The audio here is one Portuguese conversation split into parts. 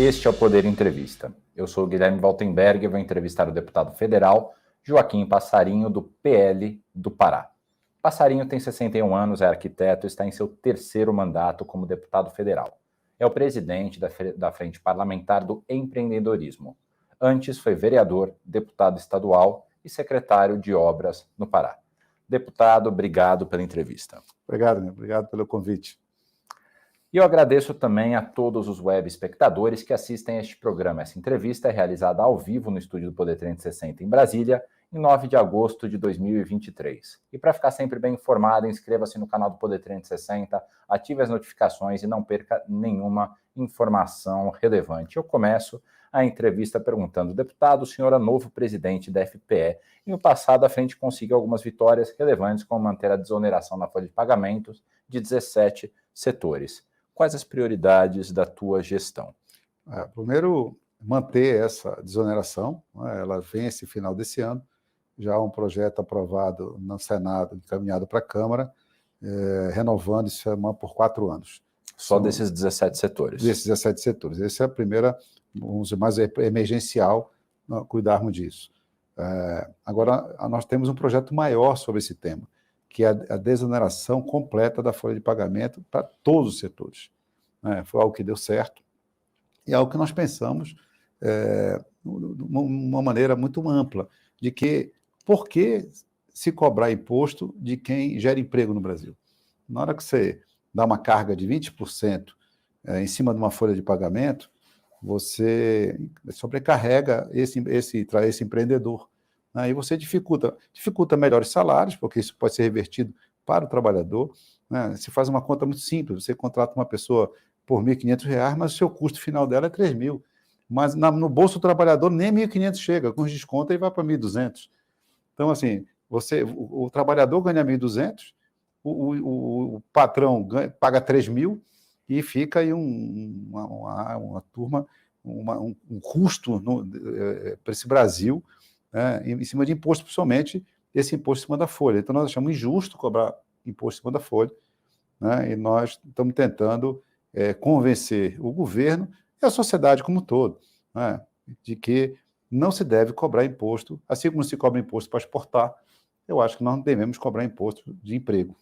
Este é o Poder Entrevista. Eu sou o Guilherme Waltenberg e vou entrevistar o deputado federal Joaquim Passarinho, do PL do Pará. Passarinho tem 61 anos, é arquiteto e está em seu terceiro mandato como deputado federal. É o presidente da Frente Parlamentar do Empreendedorismo. Antes foi vereador, deputado estadual e secretário de Obras no Pará. Deputado, obrigado pela entrevista. Obrigado pelo convite. E eu agradeço também a todos os web espectadores que assistem a este programa. Essa entrevista é realizada ao vivo no estúdio do Poder 360 em Brasília, em 9 de agosto de 2023. E para ficar sempre bem informado, inscreva-se no canal do Poder 360, ative as notificações e não perca nenhuma informação relevante. Eu começo a entrevista perguntando: deputado, o senhor é novo presidente da FPE e no passado a frente conseguiu algumas vitórias relevantes, como manter a desoneração na folha de pagamentos de 17 setores. Quais as prioridades da tua gestão? Primeiro, manter essa desoneração, né? Ela vence final desse ano, já há um projeto aprovado no Senado, encaminhado para a Câmara, renovando isso por 4 anos. Só desses 17 setores? Desses 17 setores. Essa é a primeira, vamos dizer, mais emergencial, cuidarmos disso. Agora, nós temos um projeto maior sobre esse tema, que é a desoneração completa da folha de pagamento para todos os setores. Foi algo que deu certo e é algo que nós pensamos de uma maneira muito ampla, de que por que se cobrar imposto de quem gera emprego no Brasil? Na hora que você dá uma carga de 20% em cima de uma folha de pagamento, você sobrecarrega esse empreendedor. Aí você dificulta melhores salários, porque isso pode ser revertido para o trabalhador. Se faz uma conta muito simples, você contrata uma pessoa por R$ 1.500, mas o seu custo final dela é R$ 3.000. Mas no bolso do trabalhador nem R$ 1.500 chega, com os descontos ele vai para R$ 1.200. Então, assim, o trabalhador ganha R$ 1.200, o patrão paga R$ 3.000 e fica aí uma turma, um custo para esse Brasil, em cima de imposto, principalmente esse imposto em cima da folha. Então, nós achamos injusto cobrar imposto em cima da folha, e nós estamos tentando convencer o governo e a sociedade como um todo, de que não se deve cobrar imposto, assim como se cobra imposto para exportar. Eu acho que nós não devemos cobrar imposto de emprego.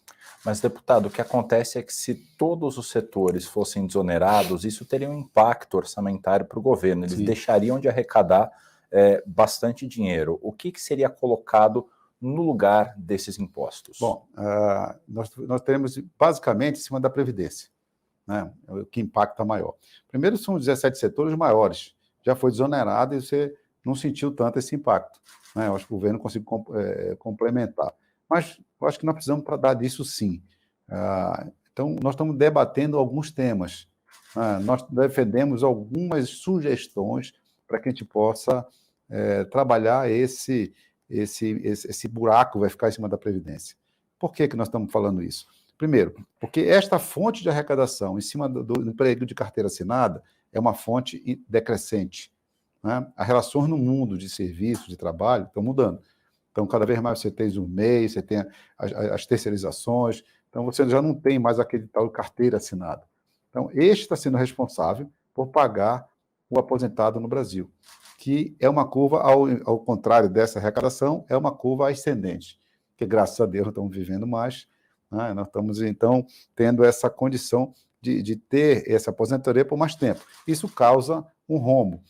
Mas, deputado, o que acontece é que se todos os setores fossem desonerados, isso teria um impacto orçamentário para o governo. Eles deixariam de arrecadar bastante dinheiro. O que seria colocado no lugar desses impostos? Bom, nós teremos basicamente em cima da Previdência, o que impacta maior. Primeiro, são os 17 setores maiores. Já foi desonerado e você não sentiu tanto esse impacto. Eu acho que o governo conseguiu complementar. Mas eu acho que nós precisamos dar disso sim. Então, nós estamos debatendo alguns temas. Nós defendemos algumas sugestões para que a gente possa trabalhar esse buraco que vai ficar em cima da Previdência. Por que nós estamos falando isso? Primeiro, porque esta fonte de arrecadação em cima do emprego de carteira assinada é uma fonte decrescente. As relações no mundo de serviços, de trabalho, estão mudando. Então, cada vez mais você tem o MEI, você tem as terceirizações, então você já não tem mais aquele tal carteira assinada. Então, este está sendo responsável por pagar o aposentado no Brasil, que é uma curva, ao contrário dessa arrecadação, é uma curva ascendente, que graças a Deus nós estamos vivendo mais, nós estamos, então, tendo essa condição de ter essa aposentadoria por mais tempo. Isso causa um rombo.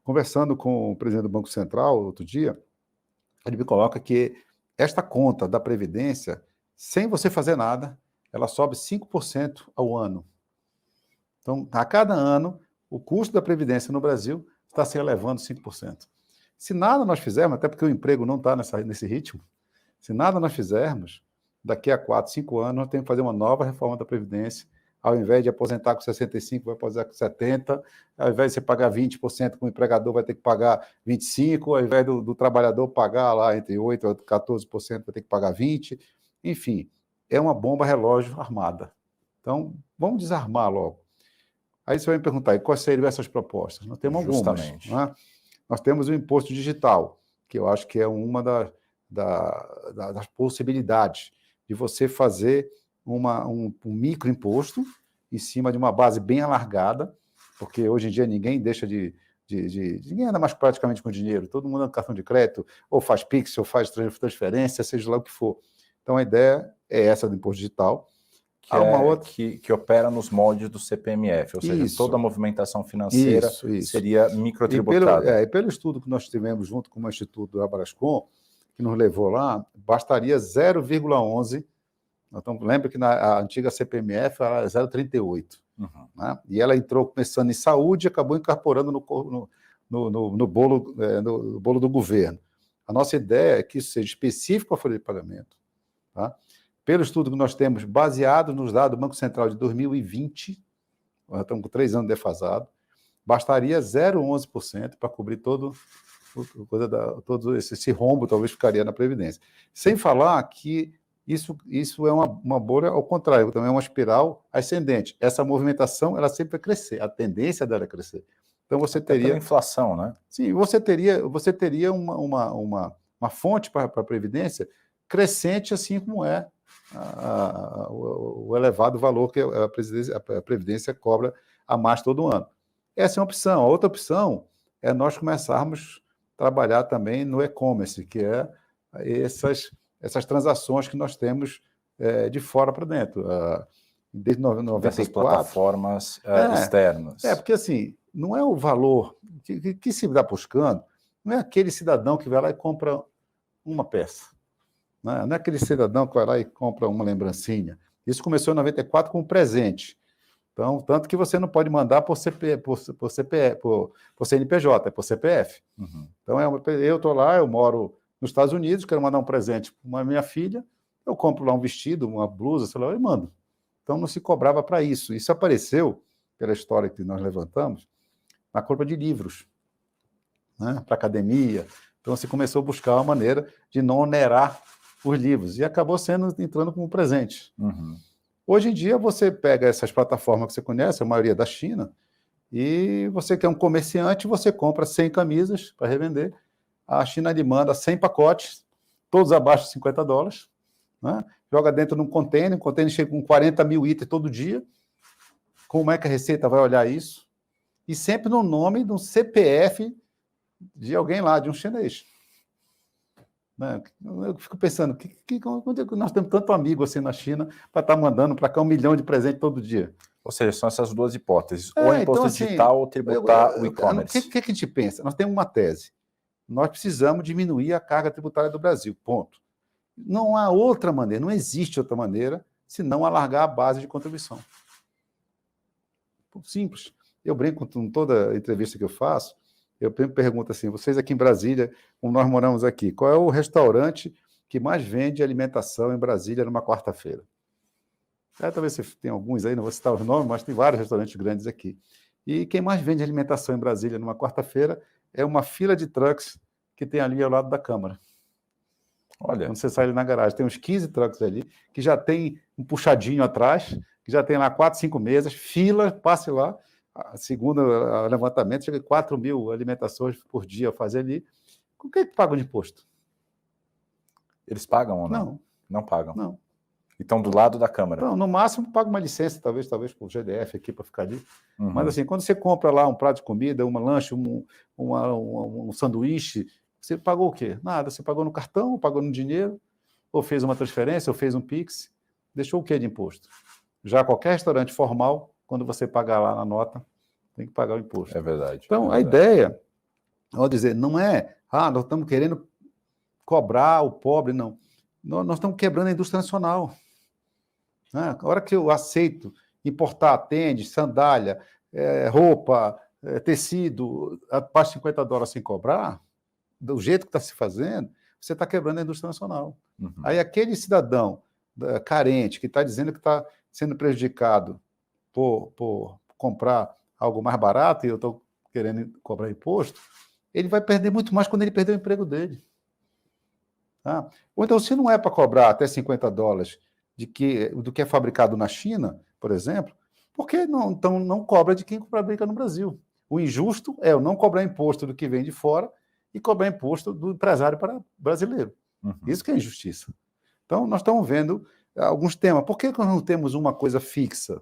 Conversando com o presidente do Banco Central outro dia, ele me coloca que esta conta da Previdência, sem você fazer nada, ela sobe 5% ao ano. Então, a cada ano, o custo da Previdência no Brasil está se elevando 5%. Se nada nós fizermos, até porque o emprego não está nesse ritmo, se nada nós fizermos, daqui a 4, 5 anos, nós temos que fazer uma nova reforma da Previdência. Ao invés de aposentar com 65, vai aposentar com 70, ao invés de você pagar 20%, o empregador vai ter que pagar 25%, ao invés do trabalhador pagar lá entre 8% e 14%, vai ter que pagar 20%. Enfim, é uma bomba relógio armada. Então, vamos desarmar logo. Aí você vai me perguntar, e quais seriam essas propostas? Nós temos algumas. Nós temos o imposto digital, que eu acho que é uma das possibilidades de você fazer um microimposto em cima de uma base bem alargada, porque hoje em dia ninguém deixa ninguém anda mais praticamente com dinheiro, todo mundo anda com cartão de crédito, ou faz Pix, ou faz transferência, seja lá o que for. Então, a ideia é essa do imposto digital. Que opera nos moldes do CPMF, ou seja, toda a movimentação financeira seria microtributada. E pelo estudo que nós tivemos junto com o Instituto do Abrascom, que nos levou lá, bastaria 0,11. Lembra que na antiga CPMF era 0,38. Né? E ela entrou começando em saúde e acabou incorporando no bolo do governo. A nossa ideia é que isso seja específico para a folha de pagamento. Tá? Pelo estudo que nós temos, baseado nos dados do Banco Central de 2020, nós estamos com 3 anos defasado, bastaria 0,11% para cobrir todo esse rombo, talvez ficaria na Previdência. Sem falar que isso é uma bolha, ao contrário, também é uma espiral ascendente. Essa movimentação, ela sempre vai crescer, a tendência dela é crescer. Então, você teria... Pela inflação, né? Sim, você teria uma fonte para a Previdência crescente, assim como é o elevado valor que a Previdência cobra a mais todo ano. Essa é uma opção. A outra opção é nós começarmos a trabalhar também no e-commerce, que é essas transações que nós temos de fora para dentro. Desde 94... Dessas plataformas externas. Porque assim, não é o valor que se está buscando, não é aquele cidadão que vai lá e compra uma peça. Não é aquele cidadão que vai lá e compra uma lembrancinha. Isso começou em 94 com um presente. Então, tanto que você não pode mandar por CNPJ, é por CPF. Então, eu estou lá, eu moro nos Estados Unidos, quero mandar um presente para minha filha, eu compro lá um vestido, uma blusa, sei lá, e mando. Então, não se cobrava para isso. Isso apareceu, pela história que nós levantamos, na compra de livros, né, para academia. Então, se começou a buscar uma maneira de não onerar os livros, e acabou entrando como presente. Hoje em dia, você pega essas plataformas que você conhece, a maioria da China, e você que é um comerciante, você compra 100 camisas para revender, a China lhe manda 100 pacotes, todos abaixo de $50, né? Joga dentro de um container, o container chega com 40 mil itens todo dia. Como é que a Receita vai olhar isso? E sempre no nome de um CPF de alguém lá, de um chinês. Eu fico pensando, onde é que nós temos tanto amigo assim na China para estar mandando para cá 1 milhão de presente todo dia? Ou seja, são essas duas hipóteses, ou imposto digital ou tributar o e-commerce. O que a gente pensa? Nós temos uma tese. Nós precisamos diminuir a carga tributária do Brasil, ponto. Não há outra maneira, não existe outra maneira, senão alargar a base de contribuição. Simples. Eu brinco com toda entrevista que eu faço, eu pergunto assim, vocês aqui em Brasília, como nós moramos aqui, qual é o restaurante que mais vende alimentação em Brasília numa quarta-feira? Talvez você tenha alguns aí, não vou citar os nomes, mas tem vários restaurantes grandes aqui. E quem mais vende alimentação em Brasília numa quarta-feira é uma fila de trucks que tem ali ao lado da Câmara. Olha. Quando você sai ali na garagem, tem uns 15 trucks ali, que já tem um puxadinho atrás, que já tem lá 4, 5 mesas, fila, passe lá. Segundo o levantamento, chega a 4 mil alimentações por dia a fazer ali. Com que pagam de imposto? Eles pagam ou não? Não. Não pagam? Não. Então, do lado da Câmara? Não, no máximo, paga uma licença, talvez por GDF aqui, para ficar ali. Mas, assim, quando você compra lá um prato de comida, uma lanche, um sanduíche, você pagou o quê? Nada. Você pagou no cartão, ou pagou no dinheiro, ou fez uma transferência, ou fez um Pix. Deixou o quê de imposto? Já qualquer restaurante formal, quando você pagar lá na nota, tem que pagar o imposto. É verdade. Então, a ideia, vou dizer, não é, nós estamos querendo cobrar o pobre, não. Nós estamos quebrando a indústria nacional. A hora que eu aceito importar tênis, sandália, roupa, tecido, abaixo de $50 sem cobrar, do jeito que está se fazendo, você está quebrando a indústria nacional. Aí aquele cidadão carente que está dizendo que está sendo prejudicado por comprar algo mais barato e eu estou querendo cobrar imposto, ele vai perder muito mais quando ele perder o emprego dele. Ou então, se não é para cobrar até $50 do que é fabricado na China, por exemplo, por que não cobra de quem fabrica no Brasil? O injusto é eu não cobrar imposto do que vem de fora e cobrar imposto do empresário brasileiro. Isso que é injustiça. Então, nós estamos vendo alguns temas. Por que nós não temos uma coisa fixa?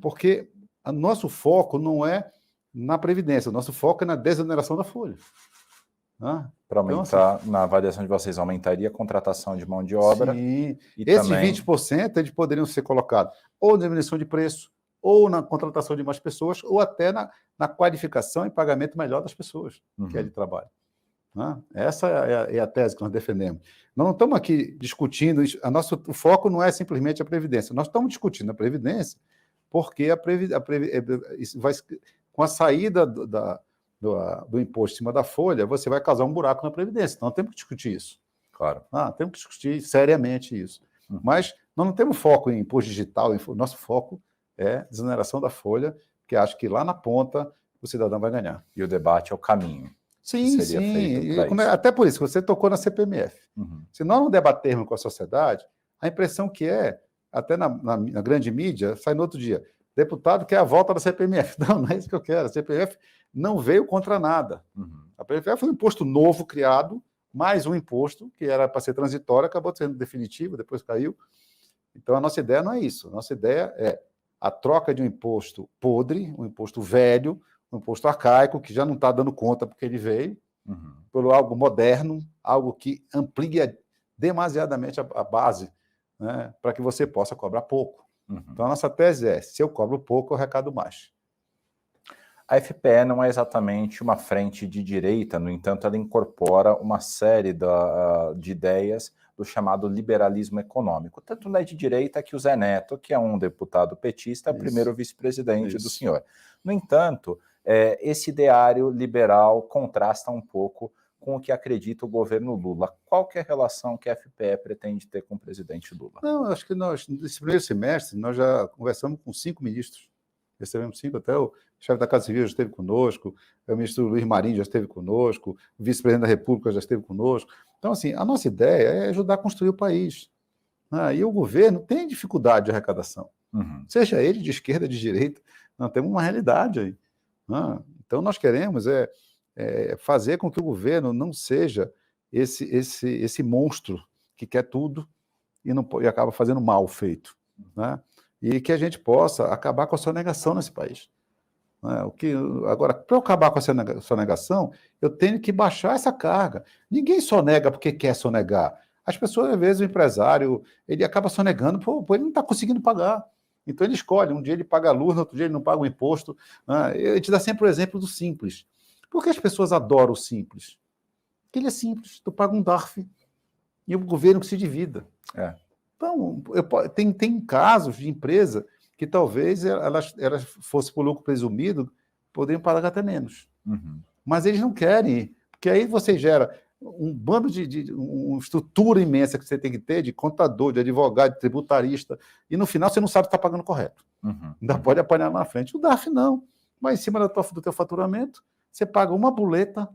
Porque nosso foco não é na Previdência, o nosso foco é na desoneração da folha. Para aumentar, então, na avaliação de vocês, aumentaria a contratação de mão de obra? Sim, e esses também... 20% eles poderiam ser colocados ou na diminuição de preço, ou na contratação de mais pessoas, ou até na qualificação e pagamento melhor das pessoas que é de trabalho. Essa é a tese que nós defendemos. Nós não estamos aqui discutindo, o foco não é simplesmente a Previdência, nós estamos discutindo a Previdência porque com a saída do imposto em cima da folha, você vai causar um buraco na Previdência. Então, temos que discutir isso. Claro. Temos que discutir seriamente isso. Mas nós não temos foco em imposto digital, nosso foco é desoneração da folha, que acho que lá na ponta o cidadão vai ganhar. E o debate é o caminho. Sim, até por isso, você tocou na CPMF. Se nós não debatermos com a sociedade, a impressão que até na grande mídia, sai no outro dia, deputado quer a volta da CPMF. Não é isso que eu quero. A CPMF não veio contra nada. A CPMF foi um imposto novo criado, mais um imposto que era para ser transitório, acabou sendo definitivo, depois caiu. Então, a nossa ideia não é isso. A nossa ideia é a troca de um imposto podre, um imposto velho, um imposto arcaico, que já não está dando conta porque ele veio, por algo moderno, algo que amplie demasiadamente a base, né, para que você possa cobrar pouco. Então, a nossa tese é, se eu cobro pouco, eu arrecado mais. A FPE não é exatamente uma frente de direita, no entanto, ela incorpora uma série de ideias do chamado liberalismo econômico. Tanto não é de direita que o Zé Neto, que é um deputado petista, é o primeiro vice-presidente do senhor. No entanto, esse ideário liberal contrasta um pouco com o que acredita o governo Lula. Qual que é a relação que a FPE pretende ter com o presidente Lula? Não, acho que nesse primeiro semestre, nós já conversamos com 5 ministros. Recebemos 5, até o chefe da Casa Civil já esteve conosco, o ministro Luiz Marinho já esteve conosco, o vice-presidente da República já esteve conosco. Então, assim, a nossa ideia é ajudar a construir o país. E o governo tem dificuldade de arrecadação. Seja ele de esquerda, de direita, nós temos uma realidade aí. Então, nós queremos fazer com que o governo não seja esse monstro que quer tudo e acaba fazendo mal feito. E que a gente possa acabar com a sonegação nesse país. Agora, para eu acabar com a sonegação, eu tenho que baixar essa carga. Ninguém sonega porque quer sonegar. As pessoas, às vezes, o empresário, ele acaba sonegando, ele não está conseguindo pagar. Então, ele escolhe, um dia ele paga a luz, no outro dia ele não paga o imposto. Eu te dou sempre o exemplo do simples. Por que as pessoas adoram o simples? Porque ele é simples, tu paga um DARF e o governo que se divida. Então, tem casos de empresa que talvez elas fossem por lucro presumido, poderiam pagar até menos. Mas eles não querem, porque aí você gera um bando uma estrutura imensa que você tem que ter de contador, de advogado, de tributarista, e no final você não sabe se está pagando correto. Ainda pode apanhar na frente. O DARF não. Mas em cima do teu faturamento, você paga uma boleta,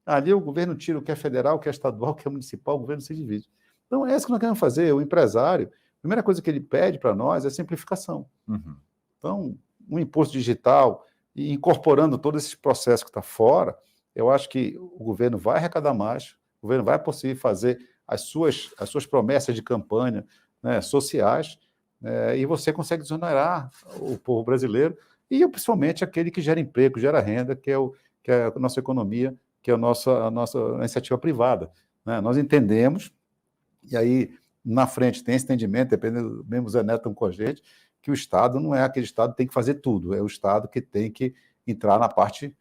ali o governo tira o que é federal, o que é estadual, o que é municipal, o governo se divide. Então, é isso que nós queremos fazer. O empresário, a primeira coisa que ele pede para nós é simplificação. Então, um imposto digital, e incorporando todo esse processo que está fora, eu acho que o governo vai arrecadar mais, o governo vai conseguir fazer as suas promessas de campanha, né, sociais, e você consegue desonerar o povo brasileiro, e principalmente aquele que gera emprego, gera renda, que é a nossa economia, que é a nossa iniciativa privada. Nós entendemos, e aí na frente tem esse entendimento, dependendo, mesmo o Zé Neto com a gente, que o Estado não é aquele Estado que tem que fazer tudo, é o Estado que tem que entrar na parte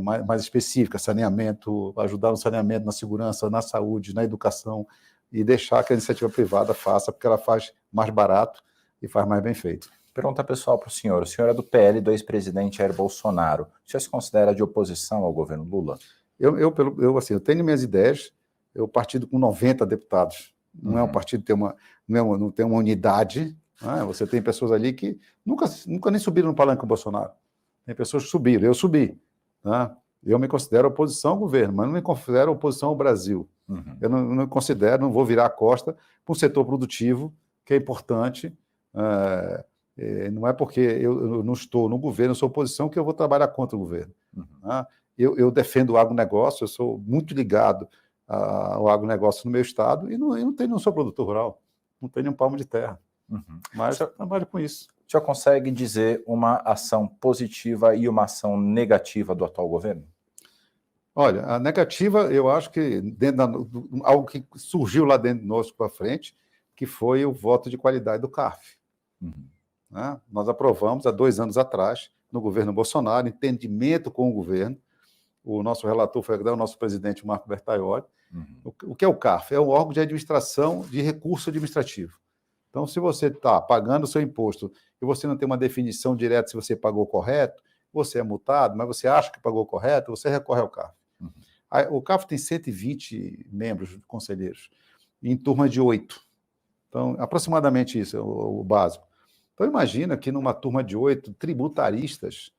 mais específica, saneamento, ajudar no saneamento, na segurança, na saúde, na educação, e deixar que a iniciativa privada faça, porque ela faz mais barato e faz mais bem feito. Pergunta pessoal para o senhor é do PL do ex-presidente Jair Bolsonaro. O senhor se considera de oposição ao governo Lula? Eu tenho minhas ideias, o partido com 90 deputados, não é um partido que não tem uma unidade, você tem pessoas ali que nunca nem subiram no palanque com o Bolsonaro, tem pessoas que subiram, eu subi, eu me considero oposição ao governo, mas não me considero oposição ao Brasil, eu não me considero, não vou virar a costa para um setor produtivo que é importante, não é porque eu não estou no governo, eu sou oposição, que eu vou trabalhar contra o governo. Eu defendo o agronegócio, eu sou muito ligado ao agronegócio no meu estado e não sou produtor rural, não tenho um palmo de terra. Mas eu trabalho com isso. O senhor consegue dizer uma ação positiva e uma ação negativa do atual governo? Olha, a negativa, eu acho que algo que surgiu lá dentro de nós para frente, que foi o voto de qualidade do CARF. Né? Nós aprovamos há 2 anos atrás, no governo Bolsonaro, entendimento com o governo. O nosso relator foi o nosso presidente Marco Bertaioli. O que é o CARF? É um órgão de administração de recurso administrativo. Então, se você está pagando o seu imposto e você não tem uma definição direta se você pagou correto, você é multado, mas você acha que pagou correto, você recorre ao CARF. O CARF tem 120 membros conselheiros, em turma de 8. Então, aproximadamente isso é o básico. Então, imagina que numa turma de 8 tributaristas,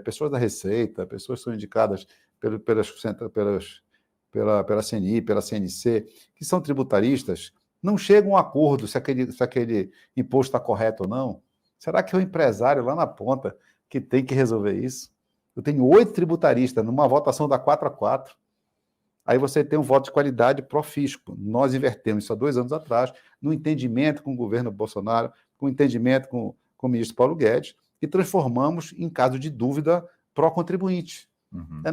pessoas da Receita, pessoas que são indicadas pela CNI, pela CNC, que são tributaristas, não chegam a um acordo se aquele imposto está correto ou não. Será que é o empresário lá na ponta que tem que resolver isso? Eu tenho 8 tributaristas numa votação da 4-4. Aí você tem um voto de qualidade pró-fisco. Nós invertemos isso há 2 anos atrás, no entendimento com o governo Bolsonaro, com o entendimento com o ministro Paulo Guedes, e transformamos em caso de dúvida pró-contribuinte.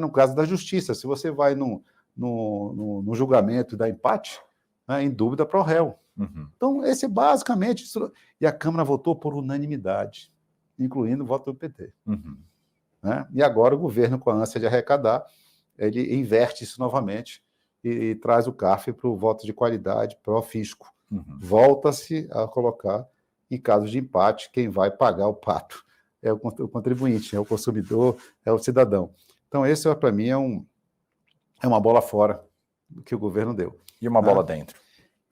No caso da justiça, se você vai no julgamento e dá empate, né, em dúvida pró-réu. Então, esse basicamente... E a Câmara votou por unanimidade, incluindo o voto do PT. Né? E agora o governo, com a ânsia de arrecadar, ele inverte isso novamente e traz o CARF para o voto de qualidade pró-fisco. Volta-se a colocar, em caso de empate, quem vai pagar o pato é o contribuinte, é o consumidor, é o cidadão. Então, esse, para mim, é uma bola fora que o governo deu. E uma bola dentro?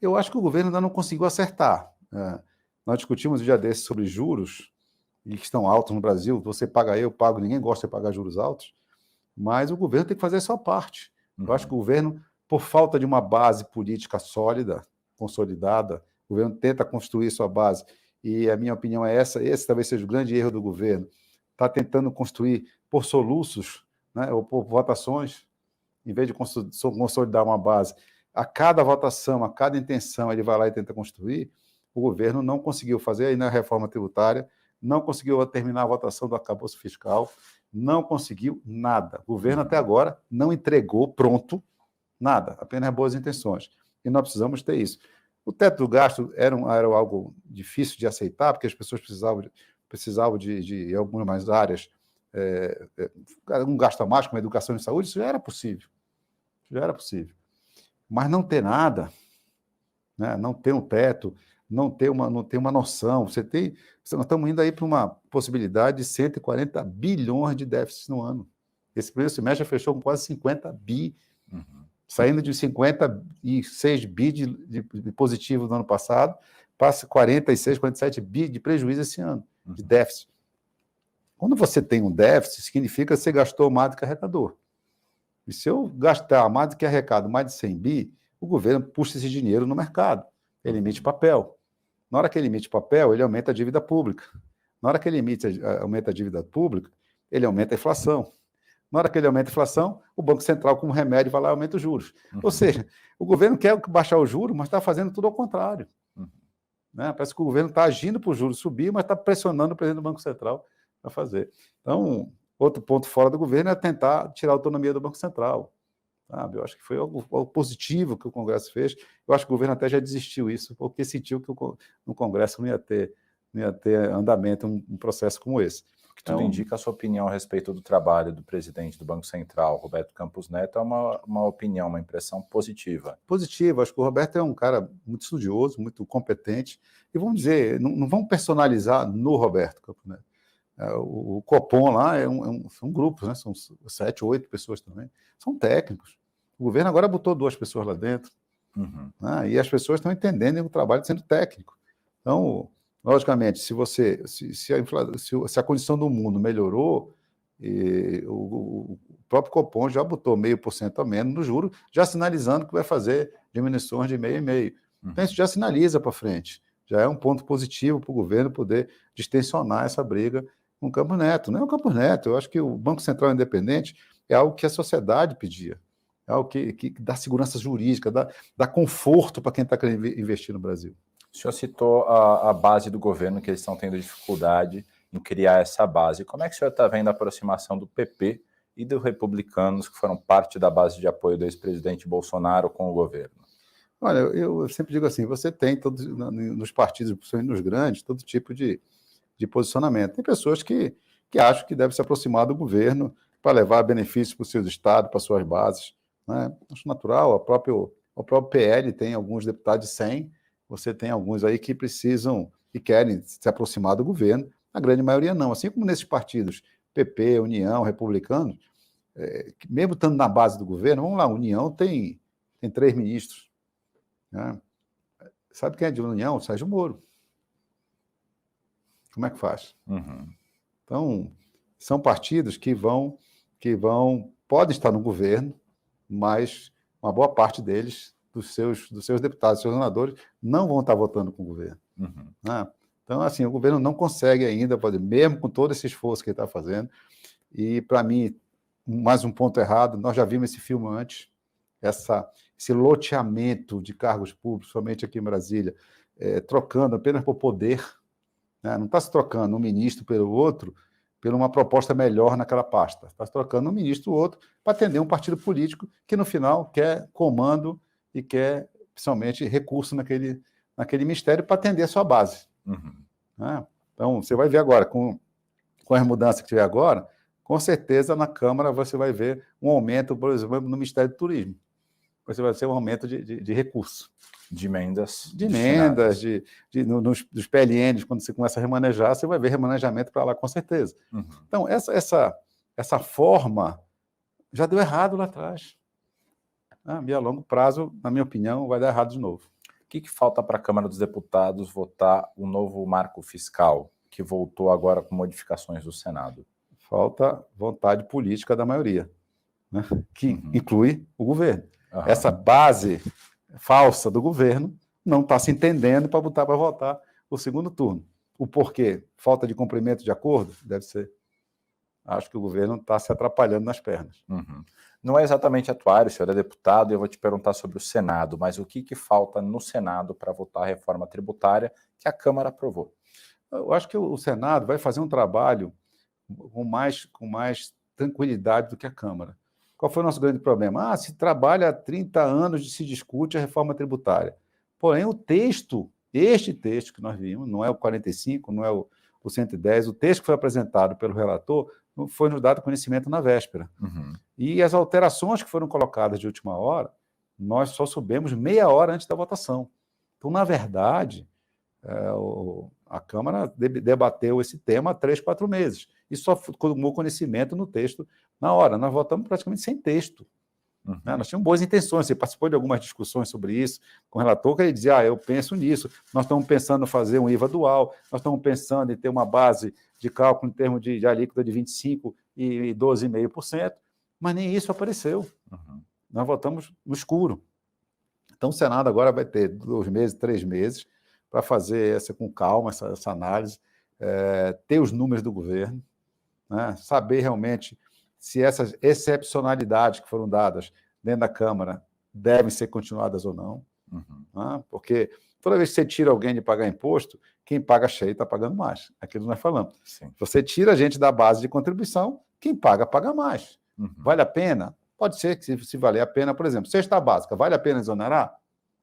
Eu acho que o governo ainda não conseguiu acertar. Nós discutimos um dia desses sobre juros, e que estão altos no Brasil. Você paga, eu pago, ninguém gosta de pagar juros altos, mas o governo tem que fazer a sua parte. Eu acho que o governo, por falta de uma base política sólida, consolidada, o governo tenta construir sua base, e a minha opinião é essa, esse talvez seja o grande erro do governo, está tentando construir por soluços, né, ou por votações, em vez de consolidar uma base. A cada votação, a cada intenção, ele vai lá e tenta construir. O governo não conseguiu fazer aí na reforma tributária, não conseguiu terminar a votação do arcabouço fiscal, não conseguiu nada. O governo até agora não entregou pronto nada, apenas boas intenções. E nós precisamos ter isso. O teto do gasto era algo difícil de aceitar, porque as pessoas precisavam de em algumas áreas, um gasto a mais, como educação e saúde, isso já era possível. Mas não ter nada, né? Não ter um teto, não ter uma noção. Nós estamos indo aí para uma possibilidade de 140 bilhões de déficit no ano. Esse primeiro semestre já fechou com quase 50 bi, saindo de 56 bi de positivo no ano passado, passa 46, 47 bi de prejuízo esse ano, de déficit. Quando você tem um déficit, significa que você gastou mais do que arrecadou. E se eu gastar mais do que arrecado, mais de 100 bi, o governo puxa esse dinheiro no mercado. Ele emite papel. Na hora que ele emite papel, ele aumenta a dívida pública. Na hora que ele aumenta a dívida pública, ele aumenta a inflação. Na hora que ele aumenta a inflação, o Banco Central, como remédio, vai lá e aumenta os juros. Ou seja, o governo quer baixar o juro, mas está fazendo tudo ao contrário. Né? Parece que o governo está agindo para o juro subir, mas está pressionando o presidente do Banco Central para fazer. Então, outro ponto fora do governo é tentar tirar a autonomia do Banco Central. Sabe? Eu acho que foi algo positivo que o Congresso fez. Eu acho que o governo até já desistiu isso, porque sentiu que no Congresso não ia ter andamento um processo como esse. O que tudo indica, a sua opinião a respeito do trabalho do presidente do Banco Central, Roberto Campos Neto, é uma opinião, uma impressão positiva. Positiva. Acho que o Roberto é um cara muito estudioso, muito competente. E vamos dizer, não vamos personalizar no Roberto Campos Neto. O Copom lá são grupos, né? São 7, 8 pessoas também. São técnicos. O governo agora botou 2 pessoas lá dentro. Né? E as pessoas estão entendendo o trabalho sendo técnico. Então, logicamente, se a condição do mundo melhorou, o próprio Copom já botou 0,5% a menos no juro, já sinalizando que vai fazer diminuições de 0,5%. Então, isso já sinaliza para frente. Já é um ponto positivo para o governo poder distensionar essa briga com o Campos Neto. Não é o Campos Neto, eu acho que o Banco Central Independente é algo que a sociedade pedia, é algo que dá segurança jurídica, dá conforto para quem está querendo investir no Brasil. O senhor citou a base do governo, que eles estão tendo dificuldade em criar essa base. Como é que o senhor está vendo a aproximação do PP e dos republicanos, que foram parte da base de apoio do ex-presidente Bolsonaro com o governo? Olha, eu sempre digo assim, você tem nos partidos, principalmente nos grandes, todo tipo de posicionamento. Tem pessoas que acham que deve se aproximar do governo para levar benefícios para os seus estados, para as suas bases, né? Acho natural, o próprio PL tem alguns deputados de 100, você tem alguns aí que precisam e querem se aproximar do governo, a grande maioria não. Assim como nesses partidos, PP, União, Republicanos, mesmo estando na base do governo, vamos lá, a União tem 3 ministros, né? Sabe quem é de União? Sérgio Moro. Como é que faz? Uhum. Então, são partidos que podem estar no governo, mas uma boa parte deles, dos seus deputados, dos seus senadores, não vão estar votando com o governo. Uhum. Né? Então, assim, o governo não consegue ainda fazer, mesmo com todo esse esforço que ele está fazendo. E, para mim, mais um ponto errado, nós já vimos esse filme antes, esse loteamento de cargos públicos, somente aqui em Brasília, trocando apenas por poder, né? Não está se trocando um ministro pelo outro, por uma proposta melhor naquela pasta. Está se trocando um ministro ou outro para atender um partido político que, no final, quer comando e quer, principalmente, recurso naquele ministério para atender a sua base. Uhum. Né? Então, você vai ver agora, com as mudanças que tiver agora, com certeza, na Câmara, você vai ver um aumento, por exemplo, no Ministério do Turismo. Você vai ter um aumento de recursos. De emendas. De emendas, dos PLNs, quando você começa a remanejar, você vai ver remanejamento para lá, com certeza. Uhum. Então, essa forma já deu errado lá atrás. E a longo prazo, na minha opinião, vai dar errado de novo. O que falta para a Câmara dos Deputados votar o novo marco fiscal, que voltou agora com modificações do Senado? Falta vontade política da maioria, né? Que Uhum. inclui o governo. Uhum. Essa base falsa do governo não está se entendendo para botar para votar o segundo turno. O porquê? Falta de cumprimento de acordo? Deve ser. Acho que o governo está se atrapalhando nas pernas. Uhum. Não é exatamente atuário, o senhor é deputado, e eu vou te perguntar sobre o Senado, mas o que falta no Senado para votar a reforma tributária que a Câmara aprovou? Eu acho que o Senado vai fazer um trabalho com mais tranquilidade do que a Câmara. Qual foi o nosso grande problema? Se trabalha há 30 anos se discute a reforma tributária. Porém, este texto que nós vimos, não é o 45, não é o 110, o texto que foi apresentado pelo relator foi nos dado conhecimento na véspera. Uhum. E as alterações que foram colocadas de última hora, nós só soubemos meia hora antes da votação. Então, na verdade, a Câmara debateu esse tema há 3, 4 meses e só tomou conhecimento no texto na hora. Nós votamos praticamente sem texto. Uhum. Né? Nós tínhamos boas intenções, você participou de algumas discussões sobre isso, com o relator, que ele dizia, eu penso nisso, nós estamos pensando em fazer um IVA dual, nós estamos pensando em ter uma base de cálculo em termos de alíquota de 25% e 12,5%, mas nem isso apareceu. Uhum. Nós votamos no escuro. Então, o Senado agora vai ter 2 meses, 3 meses, para fazer com calma essa análise, ter os números do governo, né? Saber realmente se essas excepcionalidades que foram dadas dentro da Câmara devem ser continuadas ou não. Uhum. Né? Porque toda vez que você tira alguém de pagar imposto, quem paga cheio está pagando mais. Aquilo que nós falamos. Sim. Você tira a gente da base de contribuição, quem paga mais. Uhum. Vale a pena? Pode ser que se valer a pena, por exemplo, cesta básica, vale a pena exonerar?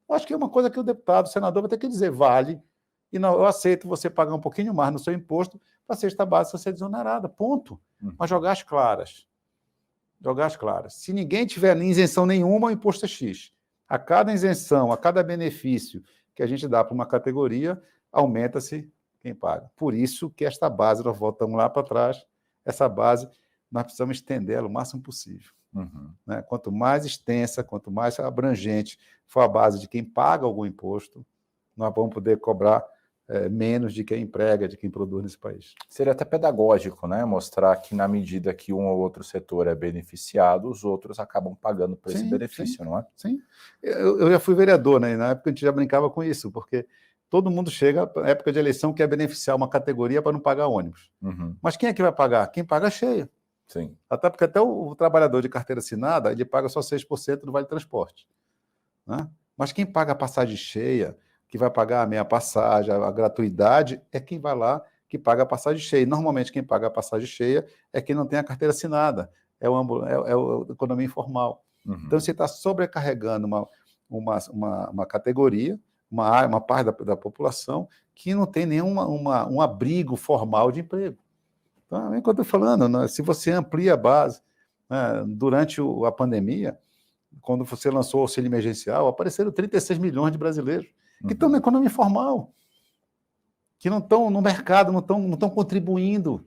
Eu acho que é uma coisa que o deputado, o senador vai ter que dizer, vale, e não, eu aceito você pagar um pouquinho mais no seu imposto para a cesta básica ser desonerada, ponto. Uhum. Mas jogar as claras. Jogar as claras. Se ninguém tiver isenção nenhuma, o imposto é X. A cada isenção, a cada benefício que a gente dá para uma categoria, aumenta-se quem paga. Por isso que esta base, nós voltamos lá para trás, essa base, nós precisamos estender ela o máximo possível. Uhum. Né? Quanto mais extensa, quanto mais abrangente for a base de quem paga algum imposto, nós vamos poder cobrar menos de quem emprega, de quem produz nesse país. Seria até pedagógico, né? Mostrar que na medida que um ou outro setor é beneficiado, os outros acabam pagando por esse benefício, não é? Sim. Eu já fui vereador, né? Na época a gente já brincava com isso, porque todo mundo chega na época de eleição quer beneficiar uma categoria para não pagar ônibus. Uhum. Mas quem é que vai pagar? Quem paga cheio. Sim. Até porque até o trabalhador de carteira assinada, ele paga só 6% do vale transporte. Né? Mas quem paga a passagem cheia, que vai pagar a meia passagem, a gratuidade, é quem vai lá que paga a passagem cheia. E, normalmente, quem paga a passagem cheia é quem não tem a carteira assinada, é o economia informal. Então, você está sobrecarregando uma categoria, uma parte da população que não tem nenhum um abrigo formal de emprego. Então, é o que eu estou falando, né? Se você amplia a base, né, durante a pandemia, quando você lançou o auxílio emergencial, apareceram 36 milhões de brasileiros que estão na economia informal, que não estão no mercado, não estão contribuindo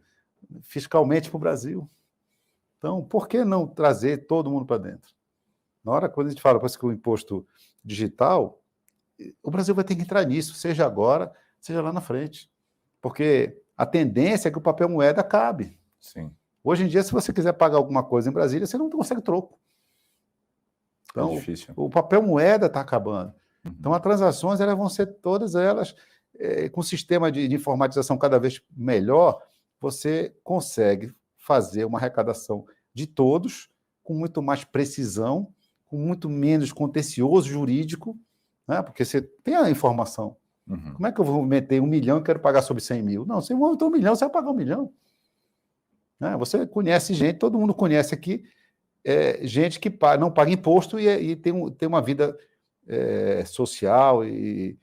fiscalmente para o Brasil. Então, por que não trazer todo mundo para dentro? Na hora, quando a gente fala que o imposto digital, o Brasil vai ter que entrar nisso, seja agora, seja lá na frente. Porque a tendência é que o papel moeda acabe. Sim. Hoje em dia, se você quiser pagar alguma coisa em Brasília, você não consegue troco. Então, é difícil. O papel moeda está acabando. Então, as transações elas vão ser todas elas, com um sistema de informatização cada vez melhor, você consegue fazer uma arrecadação de todos, com muito mais precisão, com muito menos contencioso jurídico, né? Porque você tem a informação. Como é que eu vou meter 1 milhão e quero pagar sobre 100 mil? Não, você montou 1 milhão, você vai pagar 1 milhão. Né? Você conhece gente, todo mundo conhece aqui, gente que não paga imposto e tem uma vida social e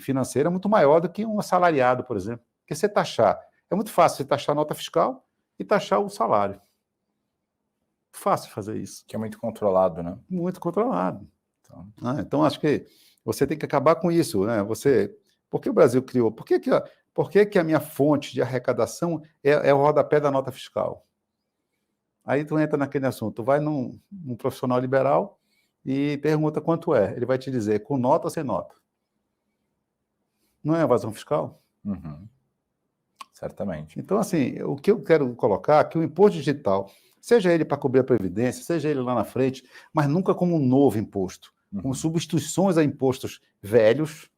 financeira muito maior do que um assalariado, por exemplo. Porque você taxar, é muito fácil você taxar a nota fiscal e taxar o salário. Fácil fazer isso. Que é muito controlado, né? Muito controlado. Então, acho que você tem que acabar com isso, né? Por que o Brasil criou? Por que a minha fonte de arrecadação é o rodapé da nota fiscal? Aí tu entra naquele assunto, tu vai num profissional liberal e pergunta quanto é. Ele vai te dizer com nota ou sem nota. Não é evasão fiscal? Certamente. Então, assim, o que eu quero colocar é que o imposto digital, seja ele para cobrir a Previdência, seja ele lá na frente, mas nunca como um novo imposto, com substituições a impostos velhos,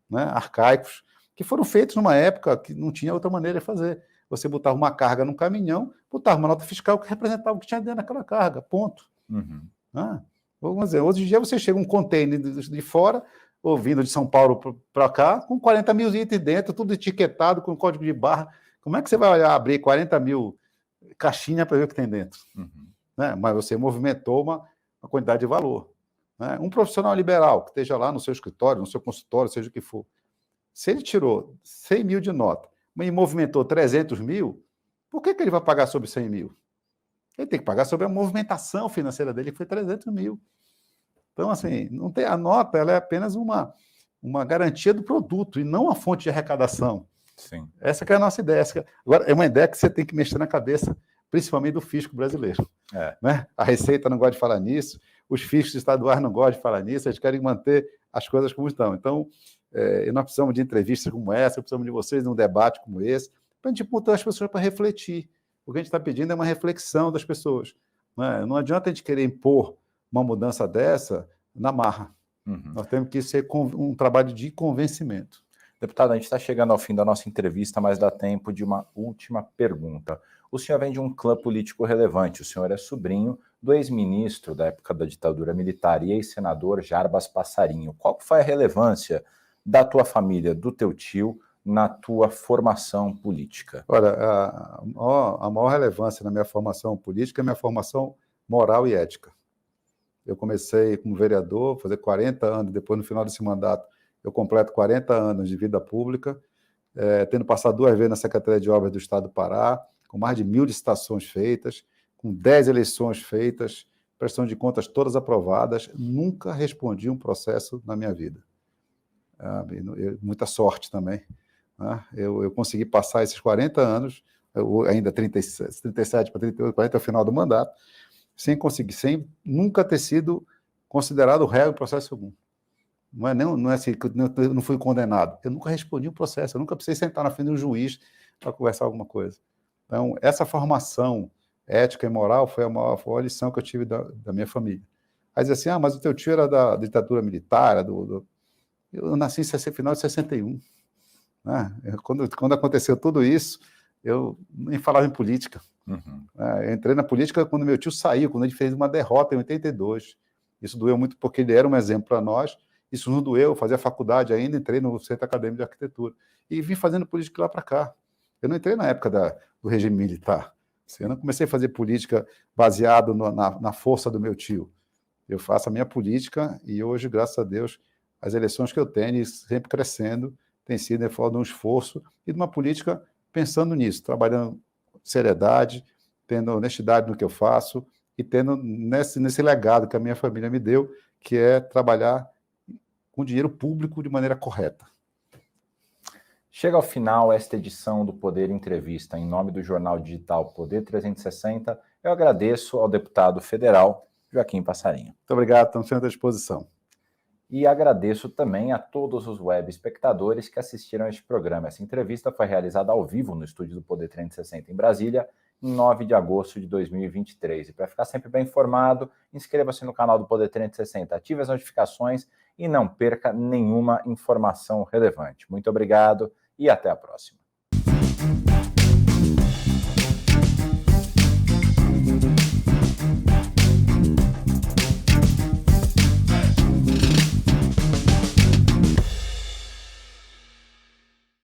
né, arcaicos, que foram feitos numa época que não tinha outra maneira de fazer. Você botava uma carga num caminhão, botava uma nota fiscal que representava o que tinha dentro daquela carga, ponto. Vamos dizer, hoje em dia você chega um container de fora, ou vindo de São Paulo para cá, com 40 mil itens dentro, tudo etiquetado, com código de barra. Como é que você vai olhar, abrir 40 mil caixinhas para ver o que tem dentro? Né? Mas você movimentou uma quantidade de valor. Né? Um profissional liberal que esteja lá no seu escritório, no seu consultório, seja o que for, se ele tirou 100 mil de nota e movimentou 300 mil, por que ele vai pagar sobre 100 mil? Ele tem que pagar sobre a movimentação financeira dele, que foi 300 mil. Então, assim, não tem, a nota ela é apenas uma garantia do produto e não a fonte de arrecadação. Sim. Essa que é a nossa ideia. Agora, é uma ideia que você tem que mexer na cabeça, principalmente do fisco brasileiro. Né? A Receita não gosta de falar nisso, os fiscos estaduais não gostam de falar nisso, eles querem manter as coisas como estão. Então, nós precisamos de entrevistas como essa, precisamos de vocês num debate como esse, para a gente botar as pessoas para refletir. O que a gente está pedindo é uma reflexão das pessoas. Né? Não adianta a gente querer impor uma mudança dessa na marra. Nós temos que ser um trabalho de convencimento. Deputado, a gente está chegando ao fim da nossa entrevista, mas dá tempo de uma última pergunta. O senhor vem de um clã político relevante, o senhor é sobrinho do ex-ministro da época da ditadura militar e ex-senador Jarbas Passarinho. Qual foi a relevância da tua família, do teu tio, na tua formação política? Olha, a maior relevância na minha formação política é a minha formação moral e ética. Eu comecei como vereador, fazer 40 anos, depois no final desse mandato eu completo 40 anos de vida pública, tendo passado 2 vezes na Secretaria de Obras do Estado do Pará, com mais de 1000 licitações feitas, com 10 eleições feitas, prestação de contas todas aprovadas, nunca respondi um processo na minha vida. Muita sorte também. Né? Eu consegui passar esses 40 anos, ainda 37 para 38, 40 ao final do mandato, sem nunca ter sido considerado réu em processo algum. Não é assim que eu não fui condenado. Eu nunca respondi um processo, eu nunca precisei sentar na frente de um juiz para conversar alguma coisa. Então, essa formação ética e moral foi a maior lição que eu tive da minha família. Aí diz assim, mas o teu tio era da ditadura militar, eu nasci em final de 61. Né? Quando aconteceu tudo isso, eu nem falava em política. Eu entrei na política quando meu tio saiu, quando ele fez uma derrota em 82. Isso doeu muito porque ele era um exemplo para nós Isso não doeu, fazia faculdade ainda, entrei no Centro Acadêmico de Arquitetura. E vim fazendo política lá para cá. Eu não entrei na época do regime militar. Eu não comecei a fazer política baseado na força do meu tio. Eu faço a minha política e hoje, graças a Deus, as eleições que eu tenho, sempre crescendo, tem sido em forma de um esforço e de uma política pensando nisso, trabalhando com seriedade, tendo honestidade no que eu faço e tendo nesse legado que a minha família me deu, que é trabalhar com dinheiro público de maneira correta. Chega ao final esta edição do Poder Entrevista. Em nome do jornal digital Poder 360, eu agradeço ao deputado federal Joaquim Passarinho. Muito obrigado, estamos sempre à disposição. E agradeço também a todos os web espectadores que assistiram a este programa. Essa entrevista foi realizada ao vivo no estúdio do Poder 360 em Brasília, em 9 de agosto de 2023. E para ficar sempre bem informado, inscreva-se no canal do Poder 360, ative as notificações e não perca nenhuma informação relevante. Muito obrigado e até a próxima.